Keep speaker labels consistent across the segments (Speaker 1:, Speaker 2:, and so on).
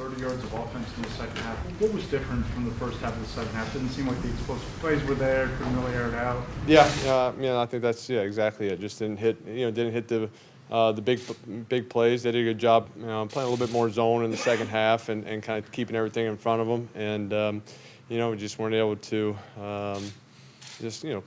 Speaker 1: 30 yards of offense in the second half. What was different from the first half to the second half? Didn't seem like the explosive plays were there. Couldn't really air it out.
Speaker 2: Yeah, I think that's exactly it. Just didn't hit the big plays. They did a good job playing a little bit more zone in the second half and kind of keeping everything in front of them. And we just weren't able to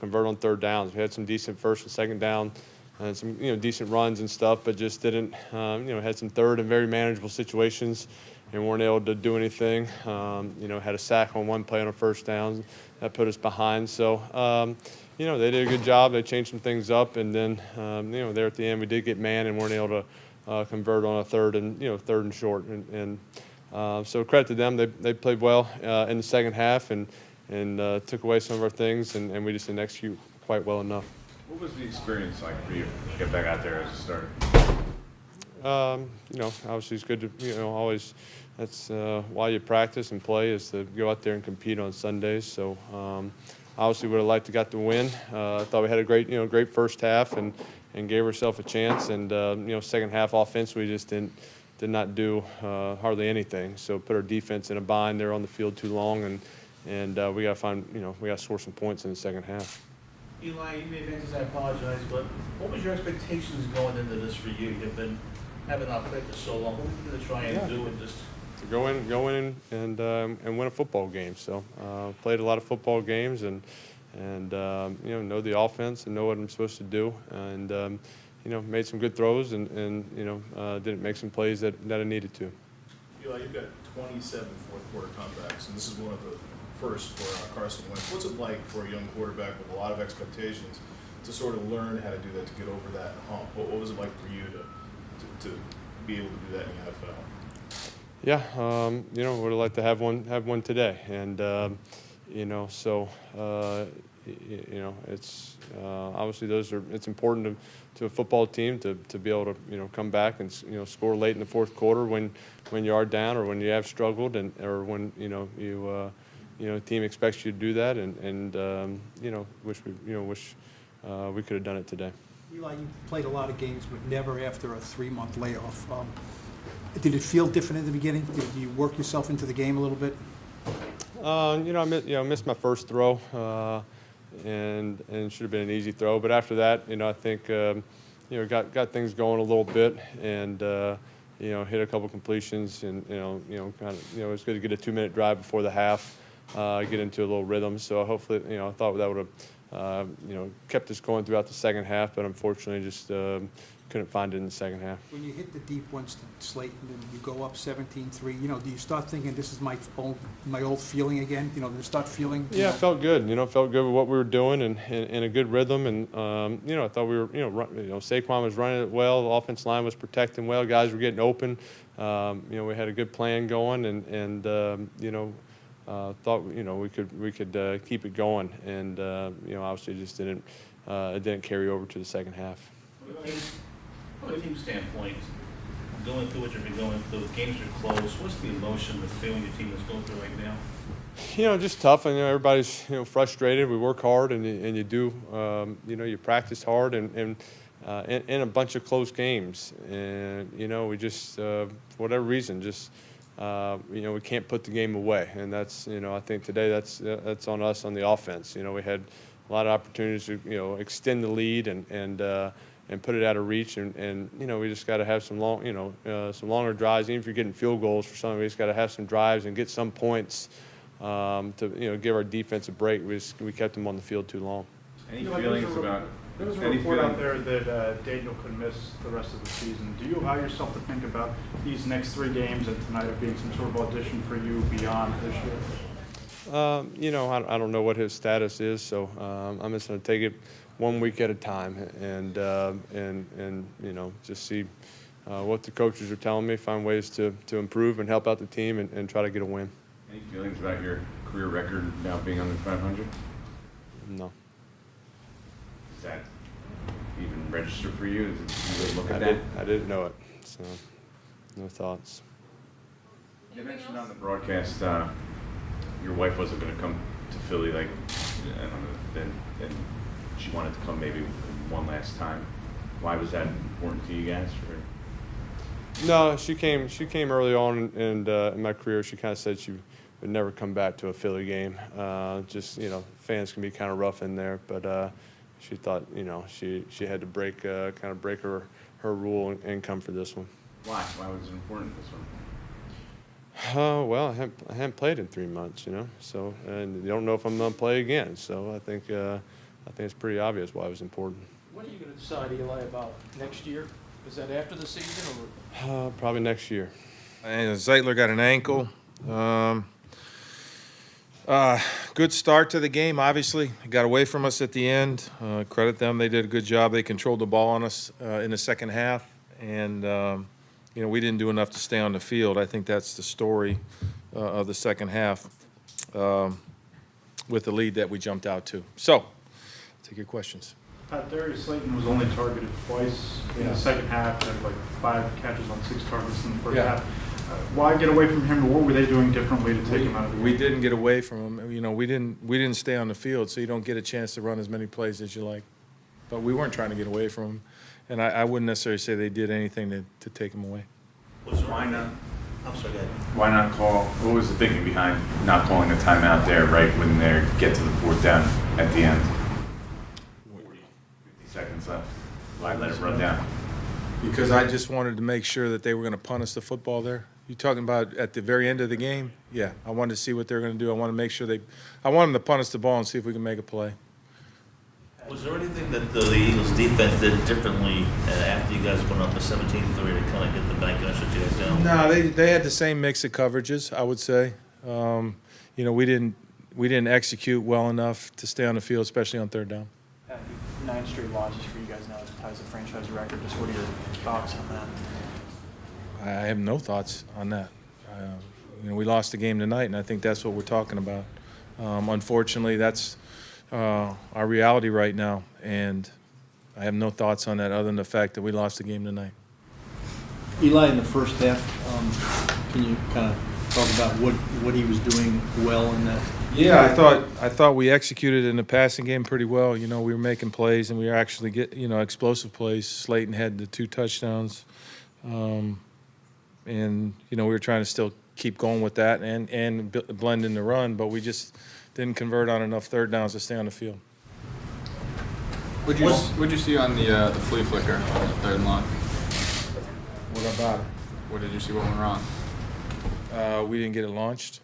Speaker 2: convert on third downs. We had some decent first and second down and some decent runs and stuff, but just didn't had some third and very manageable situations and weren't able to do anything. Had a sack on one play on a first down that put us behind. So they did a good job. They changed some things up, and then there at the end we did get man and weren't able to convert on a third and short. So credit to them. They played well in the second half and took away some of our things, and we just didn't execute quite well enough.
Speaker 3: What was the experience like for you to get back out there as a starter?
Speaker 2: Obviously it's good to, always, that's why you practice and play, is to go out there and compete on Sundays. So obviously would have liked to got the win. I thought we had a great first half and gave ourselves a chance. And, second half offense, we just did not do hardly anything. So put our defense in a bind. They were on the field too long, and we got to score some points in the second half.
Speaker 4: Eli, you may have answered, I apologize, but what was your expectations going into this for you? You've been having our play for so long. What were you going to try and do and just
Speaker 2: go in and win a football game? So played a lot of football games and know the offense and know what I'm supposed to do, and made some good throws and didn't make some plays that I needed to.
Speaker 5: Eli, you've got 27 fourth-quarter comebacks, and this is one of the first for Carson Wentz. What's it like for a young quarterback with a lot of expectations to sort of learn how to do that, to get over that hump? What was it like for you to be able to do that in the NFL?
Speaker 2: Yeah, would have liked to have one today, and it's obviously it's important to a football team to be able to come back and score late in the fourth quarter when you are down or when you have struggled or when a team expects you to do that, and wish we could have done it today.
Speaker 6: Eli, you played a lot of games, but never after a 3-month layoff. Did it feel different in the beginning? Did you work yourself into the game a little bit?
Speaker 2: I missed my first throw, and it should have been an easy throw. But after that, I think got things going a little bit, and hit a couple completions, and it was good to get a 2-minute drive before the half, get into a little rhythm. So hopefully, I thought that would have kept us going throughout the second half, but unfortunately just couldn't find it in the second half.
Speaker 6: When you hit the deep ones to Slayton and you go up 17-3, do you start thinking this is my old feeling again? Do you start feeling?
Speaker 2: Yeah, it felt good. Felt good with what we were doing and in a good rhythm. And I thought we were, Saquon was running it well. The offensive line was protecting well. Guys were getting open. We had a good plan going, and thought we could keep it going. And obviously just it didn't carry over to the second half.
Speaker 4: From a team standpoint, going through what you've been going through, games are close. What's the emotion, the feeling your team is going through right now?
Speaker 2: Just tough. And everybody's frustrated. We work hard, and you do. You practice hard, and in a bunch of close games. And we just for whatever reason just we can't put the game away. And that's I think today that's on us on the offense. We had a lot of opportunities to extend the lead and put it out of reach, and we just got to have some longer drives. Even if you're getting field goals for something, we just got to have some drives and get some points to give our defense a break. We kept them on the field too long.
Speaker 3: Any feelings about?
Speaker 1: There was a report out there that Daniel could miss the rest of the season. Do you allow yourself to think about these next 3 games and tonight of being some sort of audition for you beyond this year?
Speaker 2: I don't know what his status is, so I'm just going to take it 1 week at a time, and just see what the coaches are telling me, find ways to improve and help out the team, and try to get a win.
Speaker 3: Any feelings about your career record now being under 500?
Speaker 2: No.
Speaker 3: Is that even register for you? Did you look at that?
Speaker 2: I didn't know it, so no thoughts.
Speaker 3: You mentioned on the broadcast your wife wasn't going to come to Philly, I don't know, and she wanted to come maybe one last time. Why was that important to you guys?
Speaker 2: No, she came early on, and in my career, she kind of said she would never come back to a Philly game. Just, fans can be kind of rough in there, but she thought, she had to break her rule and come for this one.
Speaker 3: Why? Why was it important, this one?
Speaker 2: Well, I haven't played in 3 months, so, and you don't know if I'm going to play again. So I think it's pretty obvious why it was important.
Speaker 7: When are you going to decide, Eli, about next year? Is that after the season or?
Speaker 2: Probably next year.
Speaker 8: And Zeitler got an ankle. Good start to the game, obviously. Got away from us at the end. Credit them. They did a good job. They controlled the ball on us in the second half. And, we didn't do enough to stay on the field. I think that's the story of the second half with the lead that we jumped out to. So, take your questions.
Speaker 1: Darius Slayton was only targeted twice in the second half, had like 5 catches on 6 targets in the first half. Why get away from him? What were they doing differently to take him out of the game?
Speaker 8: We didn't get away from him. We didn't stay on the field, so you don't get a chance to run as many plays as you like. But we weren't trying to get away from him, and I wouldn't necessarily say they did anything to take him away.
Speaker 3: Why not?
Speaker 4: I'm sorry, go ahead.
Speaker 3: Why not call? What was the thinking behind not calling a timeout there right when they get to the 4th down at the end? 50 seconds left. Why let it run down?
Speaker 8: Because I just wanted to make sure that they were going to punt us the football there. You talking about at the very end of the game? Yeah, I wanted to see what they're going to do. I want to make sure I want them to punt us the ball and see if we can make a play.
Speaker 4: Was there anything that the Eagles defense did differently after you guys went up to 17-3 to kind of get the back and shut you guys down?
Speaker 8: No, they had the same mix of coverages, I would say. We didn't execute well enough to stay on the field, especially on 3rd down.
Speaker 9: 9 straight losses for you guys now. It ties the franchise record. Just what are your thoughts on that?
Speaker 8: I have no thoughts on that. We lost the game tonight, and I think that's what we're talking about. Unfortunately, that's our reality right now, and I have no thoughts on that other than the fact that we lost the game tonight.
Speaker 7: Eli, in the first half, can you kind of talk about what he was doing well in that?
Speaker 8: Yeah, I thought we executed in the passing game pretty well. We were making plays, and we were actually explosive plays. Slayton had the 2 touchdowns, and we were trying to still keep going with that and blend in the run, but we just didn't convert on enough 3rd downs to stay on the field.
Speaker 10: What'd you see on the flea flicker on the 3rd and long?
Speaker 8: What about it?
Speaker 10: What did you see what went wrong?
Speaker 8: We didn't get it launched,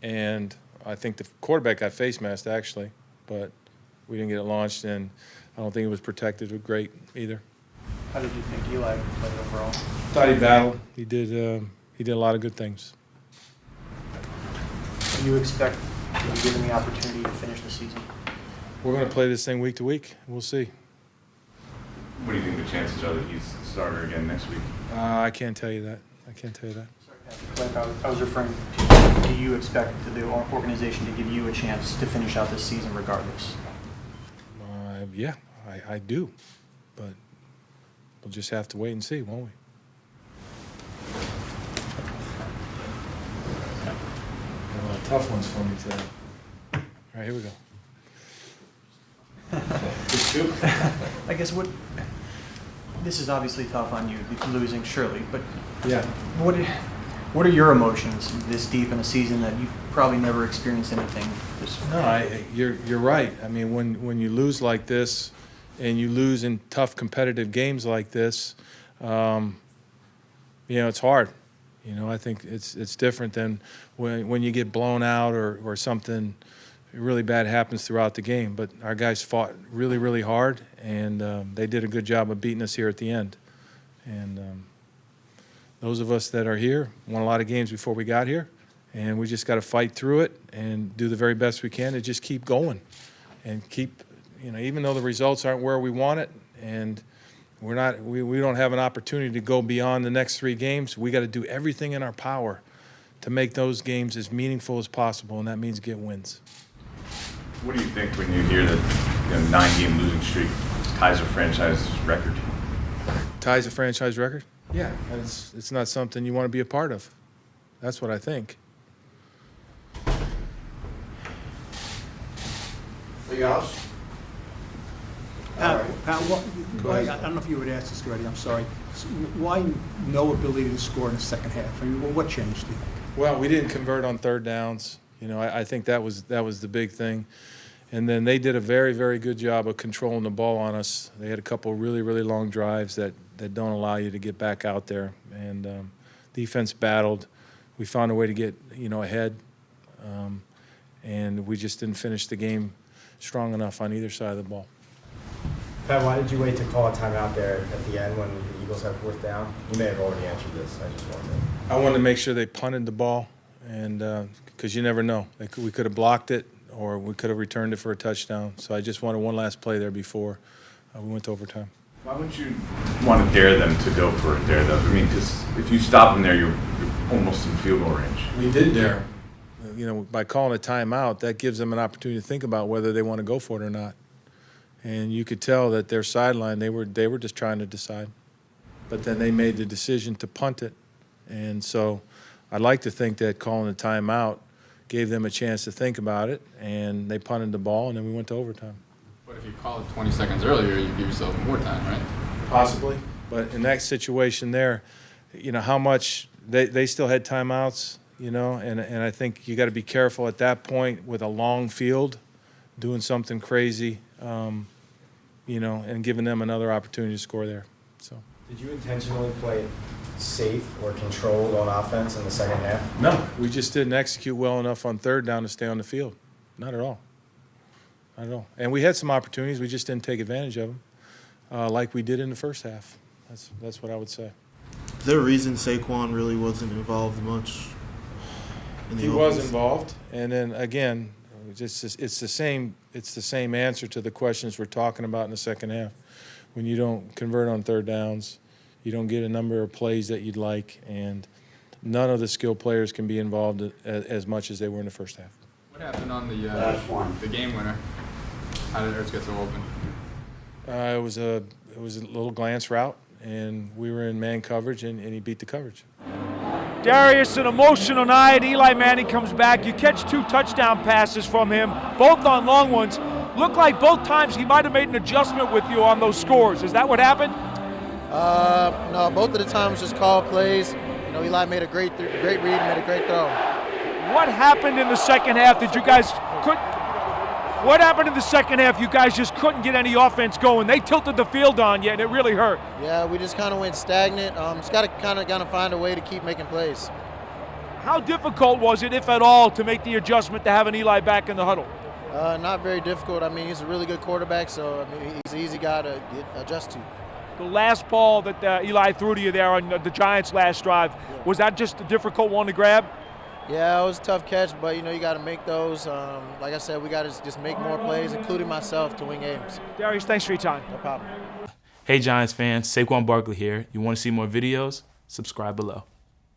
Speaker 8: and I think the quarterback got face masked actually, but we didn't get it launched, and I don't think it was protected great either.
Speaker 9: How did you think Eli played overall?
Speaker 8: Thought he battled. He did a lot of good things.
Speaker 9: Do you expect to be given the opportunity to finish the season?
Speaker 8: We're going to play this thing week to week. We'll see.
Speaker 3: What do you think the chances are that he's the starter again next week?
Speaker 8: I can't tell you that.
Speaker 9: I was referring to, do you expect the organization to give you a chance to finish out this season regardless?
Speaker 8: Yeah, I do. But we'll just have to wait and see, won't we? Got a lot of tough ones for me today. All right, here we go.
Speaker 9: I guess this is obviously tough on you, losing surely, but
Speaker 8: Yeah.
Speaker 9: What are your emotions this deep in a season that you've probably never experienced anything this?
Speaker 8: No, you're right. I mean, when you lose like this, and you lose in tough competitive games like this, it's hard. I think it's different than when you get blown out or something really bad happens throughout the game. But our guys fought really, really hard, and they did a good job of beating us here at the end. And those of us that are here won a lot of games before we got here, and we just got to fight through it and do the very best we can to just keep going and keep, even though the results aren't where we want it and we don't have an opportunity to go beyond the next 3 games, we got to do everything in our power to make those games as meaningful as possible, and that means get wins.
Speaker 3: What do you think when you hear that 9-game losing streak ties a franchise record?
Speaker 8: Ties a franchise record? Yeah, it's not something you want to be a part of. That's what I think.
Speaker 7: Anything else?
Speaker 6: Pat, why, I don't know if you would ask this already, I'm sorry. Why no ability to score in the second half? I mean, what changed, do you think?
Speaker 8: Well, we didn't convert on third downs. You know, I think that was the big thing. And then they did a very, very good job of controlling the ball on us. They had a couple really, really long drives that don't allow you to get back out there. And defense battled. We found a way to get, ahead. And we just didn't finish the game strong enough on either side of the ball.
Speaker 11: Pat, why did you wait to call a timeout there at the end when the Eagles had fourth down? You may have already answered this. I just wanted to.
Speaker 8: I wanted to make sure they punted the ball, and because you never know. We could have blocked it, or we could have returned it for a touchdown. So I just wanted one last play there before we went to overtime.
Speaker 3: Why wouldn't you want to dare them to go for it there, though? I mean, because if you stop them there, you're almost in field goal range.
Speaker 8: We did dare. By calling a timeout, that gives them an opportunity to think about whether they want to go for it or not. And you could tell that their sideline, they were just trying to decide. But then they made the decision to punt it. And so I'd like to think that calling a timeout gave them a chance to think about it, and they punted the ball, and then we went to overtime.
Speaker 10: But if you call it 20 seconds earlier, you give yourself more time, right?
Speaker 8: Possibly. But in that situation there, how much they still had timeouts, and I think you got to be careful at that point with a long field, doing something crazy, and giving them another opportunity to score there. So.
Speaker 11: Did you intentionally play safe or controlled on offense in the second half?
Speaker 8: No, we just didn't execute well enough on third down to stay on the field. Not at all. Not at all. And we had some opportunities. We just didn't take advantage of them like we did in the first half. That's what I would say.
Speaker 12: Is there a reason Saquon really wasn't involved much?
Speaker 8: He was involved, and then again, it's the same answer to the questions we're talking about in the second half. When you don't convert on third downs, you don't get a number of plays that you'd like, and none of the skilled players can be involved as much as they were in the first half.
Speaker 10: What happened on the game winner? How did Ertz get so open?
Speaker 8: It was a little glance route, and we were in man coverage, and he beat the coverage.
Speaker 13: Darius, an emotional night. Eli Manning comes back. You catch 2 touchdown passes from him, both on long ones. Looked like both times he might have made an adjustment with you on those scores. Is that what happened?
Speaker 14: No, both of the times just called plays. Eli made a great read and made a great throw.
Speaker 13: What happened in the second half that you guys What happened in the second half? You guys just couldn't get any offense going. They tilted the field on you, and it really hurt.
Speaker 14: Yeah, we just kind of went stagnant. Just got to kind of find a way to keep making plays.
Speaker 13: How difficult was it, if at all, to make the adjustment to having Eli back in the huddle?
Speaker 14: Not very difficult. I mean, he's a really good quarterback, so he's an easy guy to adjust to.
Speaker 13: The last ball that Eli threw to you there on the Giants' last drive, was that just a difficult one to grab?
Speaker 14: Yeah, it was a tough catch, but you got to make those. Like I said, we got to just make more plays, including myself, to win games.
Speaker 13: Darius, thanks for your time.
Speaker 14: No problem.
Speaker 15: Hey Giants fans, Saquon Barkley here. You want to see more videos? Subscribe below.